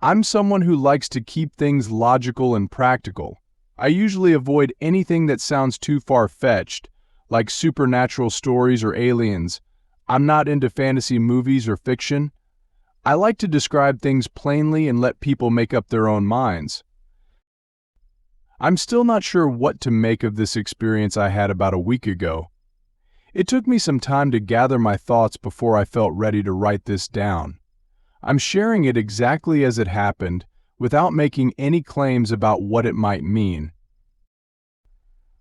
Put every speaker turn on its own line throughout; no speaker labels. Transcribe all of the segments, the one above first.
I'm someone who likes to keep things logical and practical. I usually avoid anything that sounds too far-fetched, like supernatural stories or aliens. I'm not into fantasy movies or fiction. I like to describe things plainly and let people make up their own minds. I'm still not sure what to make of this experience I had about a week ago. It took me some time to gather my thoughts before I felt ready to write this down. I'm sharing it exactly as it happened, without making any claims about what it might mean.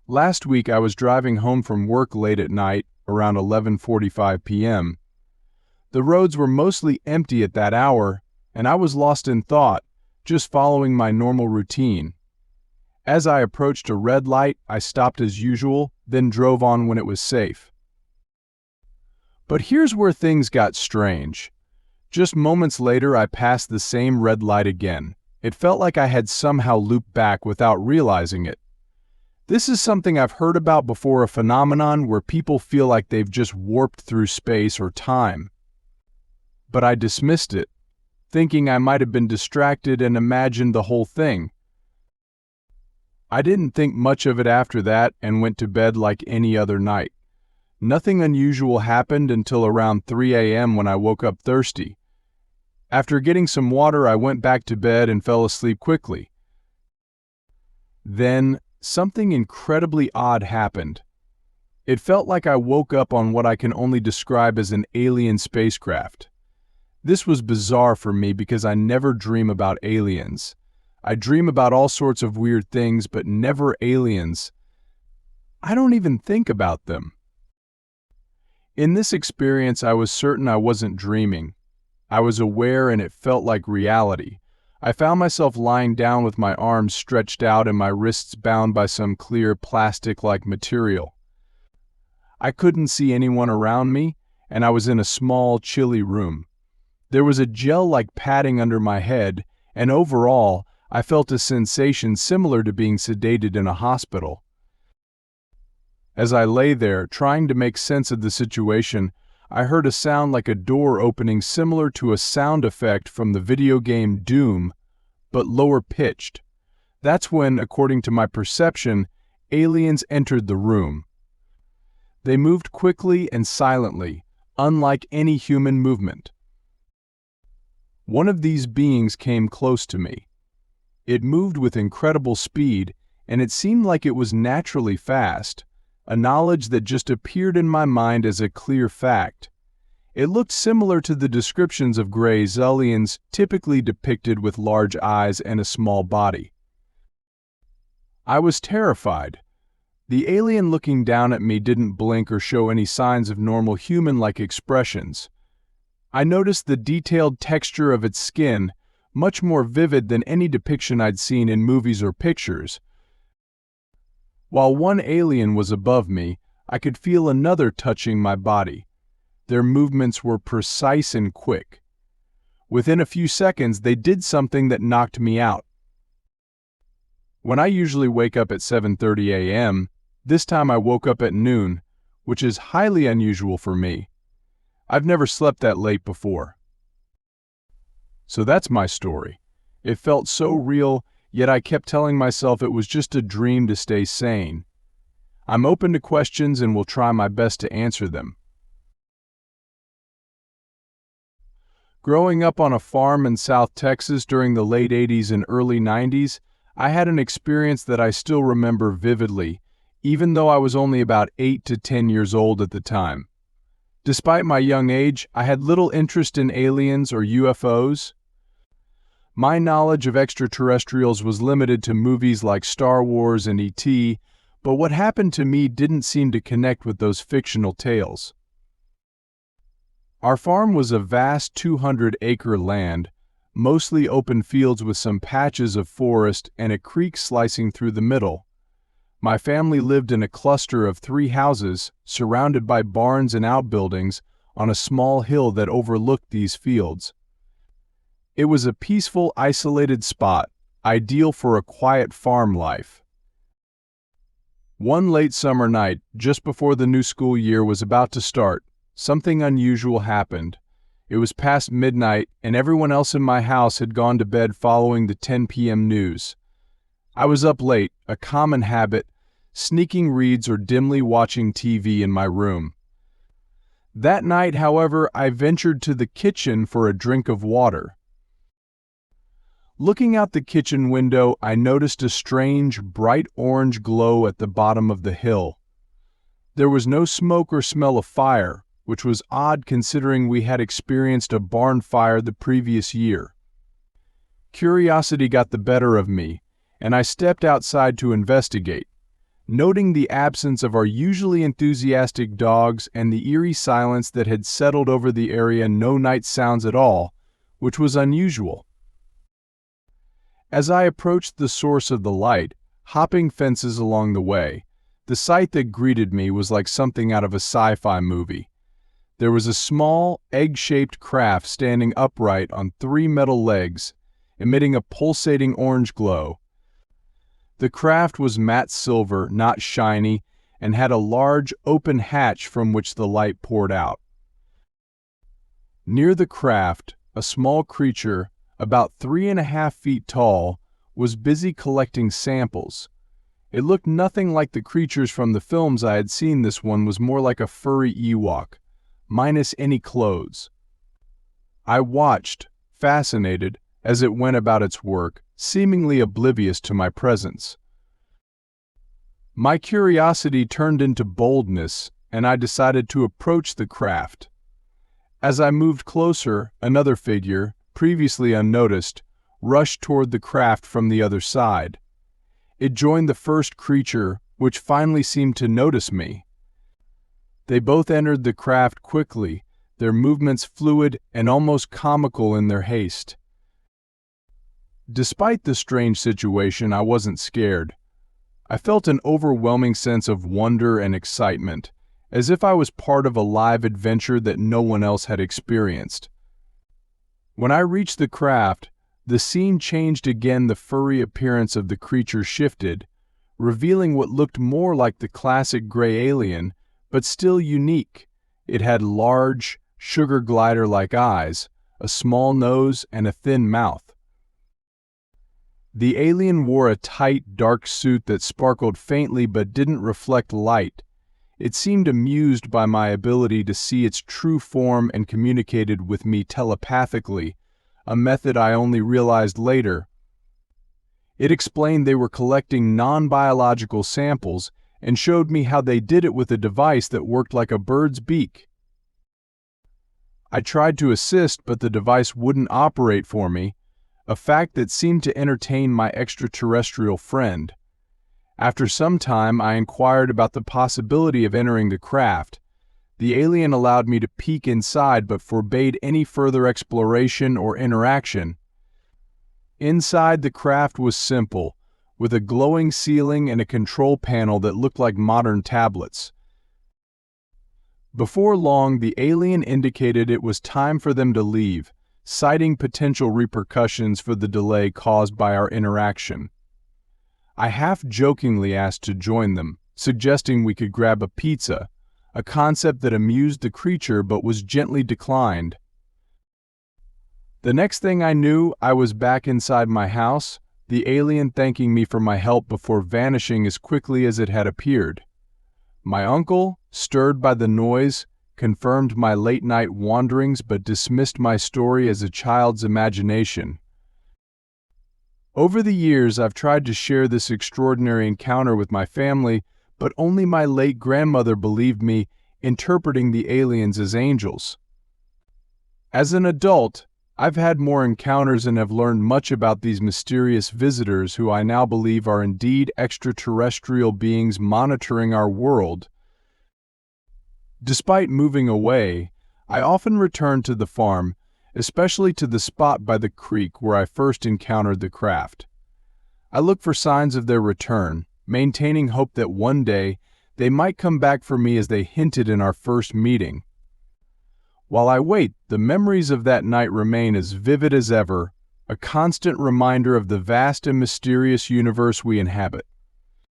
Last week I was driving home from work late at night, around 11:45 p.m. The roads were mostly empty at that hour, and I was lost in thought, just following my normal routine. As I approached a red light, I stopped as usual, then drove on when it was safe. But here's where things got strange. Just moments later, I passed the same red light again. It felt like I had somehow looped back without realizing it. This is something I've heard about before, a phenomenon where people feel like they've just warped through space or time. But I dismissed it, thinking I might have been distracted and imagined the whole thing. I didn't think much of it after that and went to bed like any other night. Nothing unusual happened until around 3 a.m. when I woke up thirsty. After getting some water, I went back to bed and fell asleep quickly. Then, something incredibly odd happened. It felt like I woke up on what I can only describe as an alien spacecraft. This was bizarre for me because I never dream about aliens. I dream about all sorts of weird things, but never aliens. I don't even think about them. In this experience, I was certain I wasn't dreaming. I was aware and it felt like reality. I found myself lying down with my arms stretched out and my wrists bound by some clear plastic-like material. I couldn't see anyone around me, and I was in a small, chilly room. There was a gel-like padding under my head, and overall, I felt a sensation similar to being sedated in a hospital. As I lay there, trying to make sense of the situation, I heard a sound like a door opening, similar to a sound effect from the video game Doom, but lower pitched. That's when, according to my perception, aliens entered the room. They moved quickly and silently, unlike any human movement. One of these beings came close to me. It moved with incredible speed, and it seemed like it was naturally fast, a knowledge that just appeared in my mind as a clear fact. It looked similar to the descriptions of gray aliens typically depicted with large eyes and a small body. I was terrified. The alien looking down at me didn't blink or show any signs of normal human-like expressions. I noticed the detailed texture of its skin, much more vivid than any depiction I'd seen in movies or pictures. While one alien was above me, I could feel another touching my body. Their movements were precise and quick. Within a few seconds, they did something that knocked me out. When I usually wake up at 7:30 a.m., this time I woke up at noon, which is highly unusual for me. I've never slept that late before. So that's my story. It felt so real, yet I kept telling myself it was just a dream to stay sane. I'm open to questions and will try my best to answer them. Growing up on a farm in South Texas during the late 80s and early 90s, I had an experience that I still remember vividly, even though I was only about 8 to 10 years old at the time. Despite my young age, I had little interest in aliens or UFOs. My knowledge of extraterrestrials was limited to movies like Star Wars and E.T., but what happened to me didn't seem to connect with those fictional tales. Our farm was a vast 200-acre land, mostly open fields with some patches of forest and a creek slicing through the middle. My family lived in a cluster of 3 houses, surrounded by barns and outbuildings, on a small hill that overlooked these fields. It was a peaceful, isolated spot, ideal for a quiet farm life. One late summer night, just before the new school year was about to start, something unusual happened. It was past midnight, and everyone else in my house had gone to bed following the 10 p.m. news. I was up late, a common habit, sneaking reads or dimly watching TV in my room. That night, however, I ventured to the kitchen for a drink of water. Looking out the kitchen window, I noticed a strange, bright orange glow at the bottom of the hill. There was no smoke or smell of fire, which was odd considering we had experienced a barn fire the previous year. Curiosity got the better of me, and I stepped outside to investigate, noting the absence of our usually enthusiastic dogs and the eerie silence that had settled over the area. No night sounds at all, which was unusual. As I approached the source of the light, hopping fences along the way, the sight that greeted me was like something out of a sci-fi movie. There was a small, egg-shaped craft standing upright on 3 metal legs, emitting a pulsating orange glow. The craft was matte silver, not shiny, and had a large, open hatch from which the light poured out. Near the craft, a small creature, about 3.5 feet tall, was busy collecting samples. It looked nothing like the creatures from the films I had seen. This one was more like a furry Ewok, minus any clothes. I watched, fascinated, as it went about its work, seemingly oblivious to my presence. My curiosity turned into boldness, and I decided to approach the craft. As I moved closer, another figure, previously unnoticed, rushed toward the craft from the other side. It joined the first creature, which finally seemed to notice me. They both entered the craft quickly, their movements fluid and almost comical in their haste. Despite the strange situation, I wasn't scared. I felt an overwhelming sense of wonder and excitement, as if I was part of a live adventure that no one else had experienced. When I reached the craft, the scene changed again. The furry appearance of the creature shifted, revealing what looked more like the classic gray alien, but still unique. It had large, sugar glider-like eyes, a small nose, and a thin mouth. The alien wore a tight, dark suit that sparkled faintly but didn't reflect light. It seemed amused by my ability to see its true form and communicated with me telepathically, a method I only realized later. It explained they were collecting non-biological samples and showed me how they did it with a device that worked like a bird's beak. I tried to assist, but the device wouldn't operate for me, a fact that seemed to entertain my extraterrestrial friend. After some time, I inquired about the possibility of entering the craft. The alien allowed me to peek inside but forbade any further exploration or interaction. Inside, the craft was simple, with a glowing ceiling and a control panel that looked like modern tablets. Before long, the alien indicated it was time for them to leave, citing potential repercussions for the delay caused by our interaction. I half-jokingly asked to join them, suggesting we could grab a pizza, a concept that amused the creature but was gently declined. The next thing I knew, I was back inside my house, the alien thanking me for my help before vanishing as quickly as it had appeared. My uncle, stirred by the noise, confirmed my late-night wanderings but dismissed my story as a child's imagination. Over the years, I've tried to share this extraordinary encounter with my family, but only my late grandmother believed me, interpreting the aliens as angels. As an adult, I've had more encounters and have learned much about these mysterious visitors who I now believe are indeed extraterrestrial beings monitoring our world. Despite moving away, I often return to the farm, especially to the spot by the creek where I first encountered the craft. I look for signs of their return, maintaining hope that one day they might come back for me as they hinted in our first meeting. While I wait, the memories of that night remain as vivid as ever, a constant reminder of the vast and mysterious universe we inhabit.